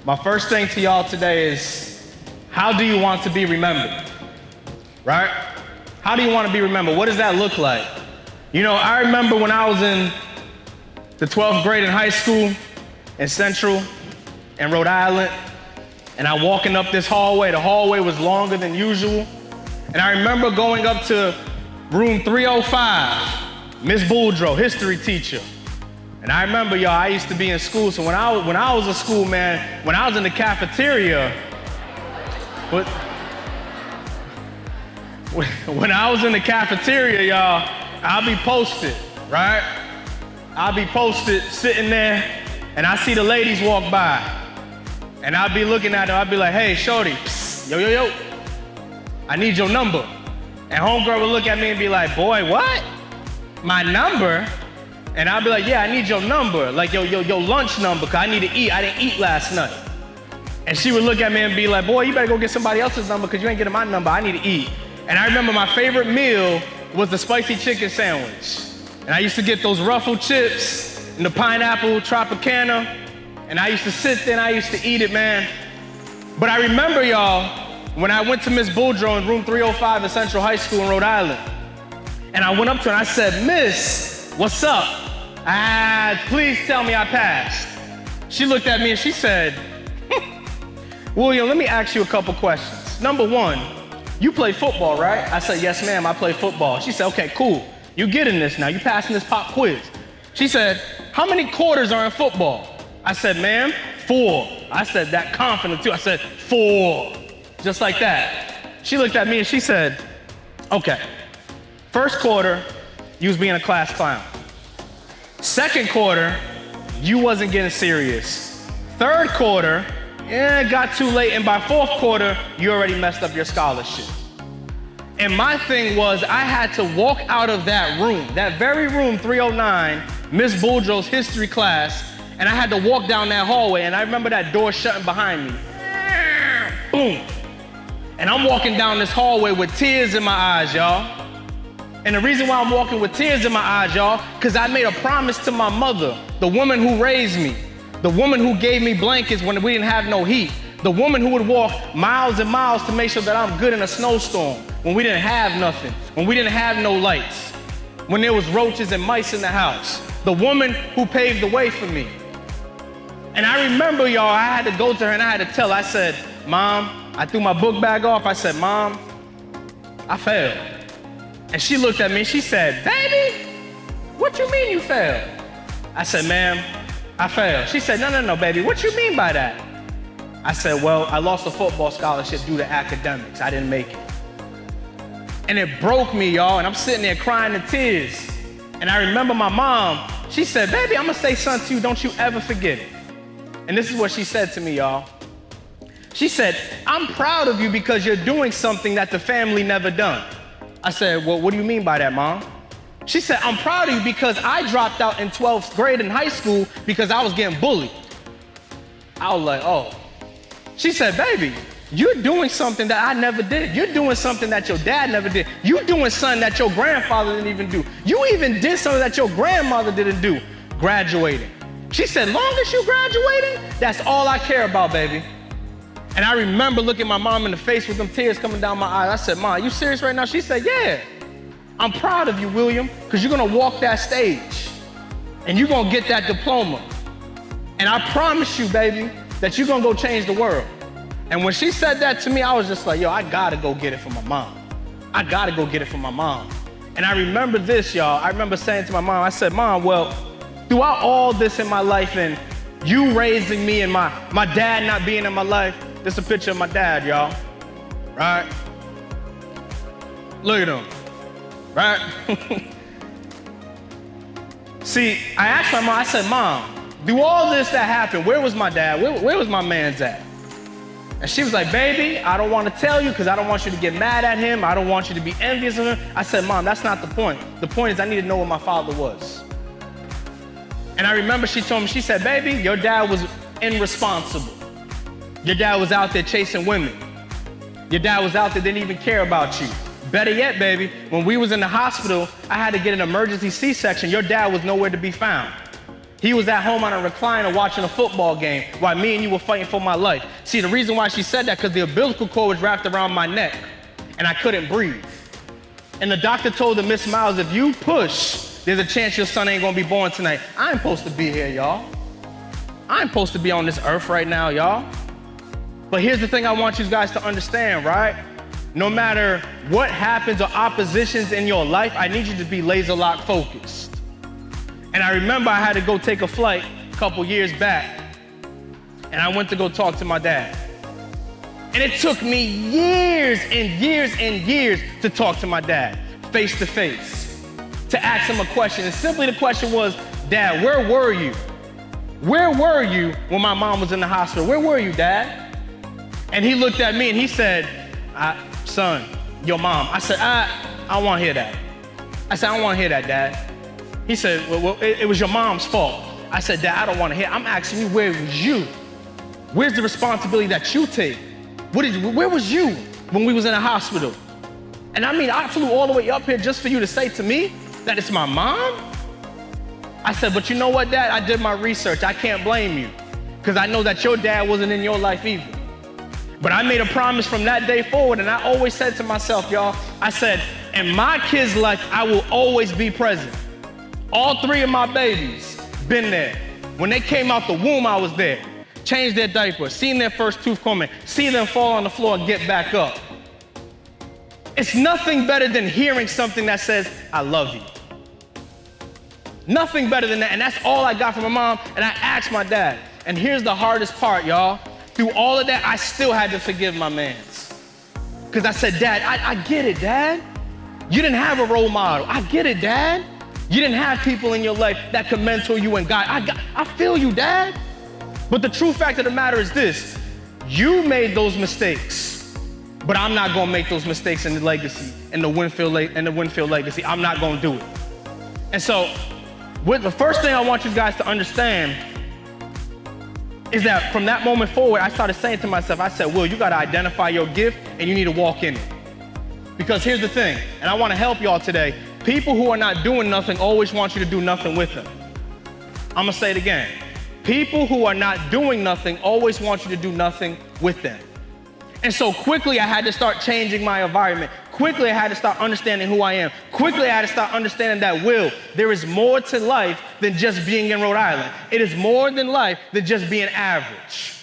My first thing to y'all today is, how do you want to be remembered? Right? How do you want to be remembered? What does that look like? You know, I remember when I was in the 12th grade in high school in Central in Rhode Island, and I walking up this hallway. The hallway was longer than usual. And I remember going up to room 305, Miss Boudreaux, history teacher. And I remember, y'all, I used to be in school, so when I was a school, man, when I was in the cafeteria, when I was in the cafeteria, y'all, I'll be posted, right? I'll be posted sitting there, and I see the ladies walk by. And I'll be looking at her, I'll be like, hey, shorty, psst, yo, yo, yo, I need your number. And homegirl would look at me and be like, boy, what? My number? And I'll be like, yeah, I need your number, like your lunch number, because I need to eat. I didn't eat last night. And she would look at me and be like, boy, you better go get somebody else's number because you ain't getting my number. I need to eat. And I remember my favorite meal was the spicy chicken sandwich. And I used to get those ruffled chips and the pineapple Tropicana. And I used to sit there and I used to eat it, man. But I remember, y'all, when I went to Miss Boudreaux in room 305 at Central High School in Rhode Island. And I went up to her and I said, Miss, what's up? Please tell me I passed. She looked at me and she said, William, let me ask you a couple questions. Number one, you play football, right? I said, yes, ma'am, I play football. She said, okay, cool. You getting this now. You passing this pop quiz. She said, how many quarters are in football? I said, ma'am, 4. I said that confident too. I said, 4. Just like that. She looked at me and she said, okay, first quarter, you was being a class clown. Second quarter, you wasn't getting serious. Third quarter, it got too late, and by fourth quarter, you already messed up your scholarship. And my thing was, I had to walk out of that room, that very room, 309, Miss Boudreaux's history class, and I had to walk down that hallway, and I remember that door shutting behind me. Boom. And I'm walking down this hallway with tears in my eyes, y'all. And the reason why I'm walking with tears in my eyes, y'all, because I made a promise to my mother, the woman who raised me, the woman who gave me blankets when we didn't have no heat, the woman who would walk miles and miles to make sure that I'm good in a snowstorm, when we didn't have nothing, when we didn't have no lights, when there was roaches and mice in the house, the woman who paved the way for me. And I remember, y'all, I had to go to her and I had to tell her, I said, Mom, I threw my book bag off. I said, Mom, I failed. And she looked at me and she said, baby, what you mean you failed? I said, ma'am, I failed. She said, no, baby, what you mean by that? I said, well, I lost a football scholarship due to academics. I didn't make it. And it broke me, y'all, and I'm sitting there crying in tears. And I remember my mom, she said, baby, I'm gonna say something to you, don't you ever forget it. And this is what she said to me, y'all. She said, I'm proud of you because you're doing something that the family never done. I said, well, what do you mean by that, Mom? She said, I'm proud of you because I dropped out in 12th grade in high school because I was getting bullied. I was like, oh. She said, baby, you're doing something that I never did. You're doing something that your dad never did. You're doing something that your grandfather didn't even do. You even did something that your grandmother didn't do, graduating. She said, long as you graduating, that's all I care about, baby. And I remember looking my mom in the face with them tears coming down my eyes. I said, Mom, are you serious right now? She said, yeah. I'm proud of you, William, because you're going to walk that stage and you're going to get that diploma. And I promise you, baby, that you're going to go change the world. And when she said that to me, I was just like, yo, I got to go get it for my mom. I got to go get it for my mom. And I remember this, y'all. I remember saying to my mom, I said, Mom, well, throughout all this in my life and you raising me and my dad not being in my life, this is a picture of my dad, y'all, right? Look at him, right? See, I asked my mom, I said, Mom, through all this that happened, where was my dad? Where was my man's at? And she was like, baby, I don't want to tell you because I don't want you to get mad at him. I don't want you to be envious of him. I said, Mom, that's not the point. The point is I need to know where my father was. And I remember she told me, she said, baby, your dad was irresponsible. Your dad was out there chasing women. Your dad was out there, didn't even care about you. Better yet, baby, when we was in the hospital, I had to get an emergency C-section. Your dad was nowhere to be found. He was at home on a recliner watching a football game while me and you were fighting for my life. See, the reason why she said that, because the umbilical cord was wrapped around my neck and I couldn't breathe. And the doctor told her, Miss Miles, if you push, there's a chance your son ain't gonna be born tonight. I ain't supposed to be here, y'all. I ain't supposed to be on this earth right now, y'all. But here's the thing I want you guys to understand, right? No matter what happens or oppositions in your life, I need you to be laser-lock focused. And I remember I had to go take a flight a couple years back, and I went to go talk to my dad. And it took me years and years and years to talk to my dad, face to face, to ask him a question. And simply the question was, Dad, where were you? Where were you when my mom was in the hospital? Where were you, Dad? And he looked at me and he said, son, your mom. I said, I don't want to hear that. I said, I don't want to hear that, Dad. He said, well, it was your mom's fault. I said, Dad, I don't want to hear. I'm asking you, where was you? Where's the responsibility that you take? Where was you when we was in the hospital? And I mean, I flew all the way up here just for you to say to me that it's my mom? I said, but you know what, Dad? I did my research. I can't blame you, because I know that your dad wasn't in your life either. But I made a promise from that day forward, and I always said to myself, y'all, I said, in my kid's life, I will always be present. All three of my babies been there. When they came out the womb, I was there. Changed their diaper, seen their first tooth coming, see them fall on the floor and get back up. It's nothing better than hearing something that says, I love you. Nothing better than that, and that's all I got from my mom, and I asked my dad. And here's the hardest part, y'all. Through all of that, I still had to forgive my mans. Because I said, Dad, I get it, Dad. You didn't have a role model. I get it, Dad. You didn't have people in your life that could mentor you and guide. I feel you, Dad. But the true fact of the matter is this: you made those mistakes, but I'm not gonna make those mistakes in the legacy, in the Winfield legacy. I'm not gonna do it. And so, the first thing I want you guys to understand is that from that moment forward, I started saying to myself, I said, Will, you gotta identify your gift and you need to walk in it. Because here's the thing, and I wanna help y'all today. People who are not doing nothing always want you to do nothing with them. I'm gonna say it again. People who are not doing nothing always want you to do nothing with them. And so quickly I had to start changing my environment. Quickly I had to start understanding who I am. Quickly I had to start understanding that, Will, there is more to life than just being in Rhode Island. It is more than life than just being average.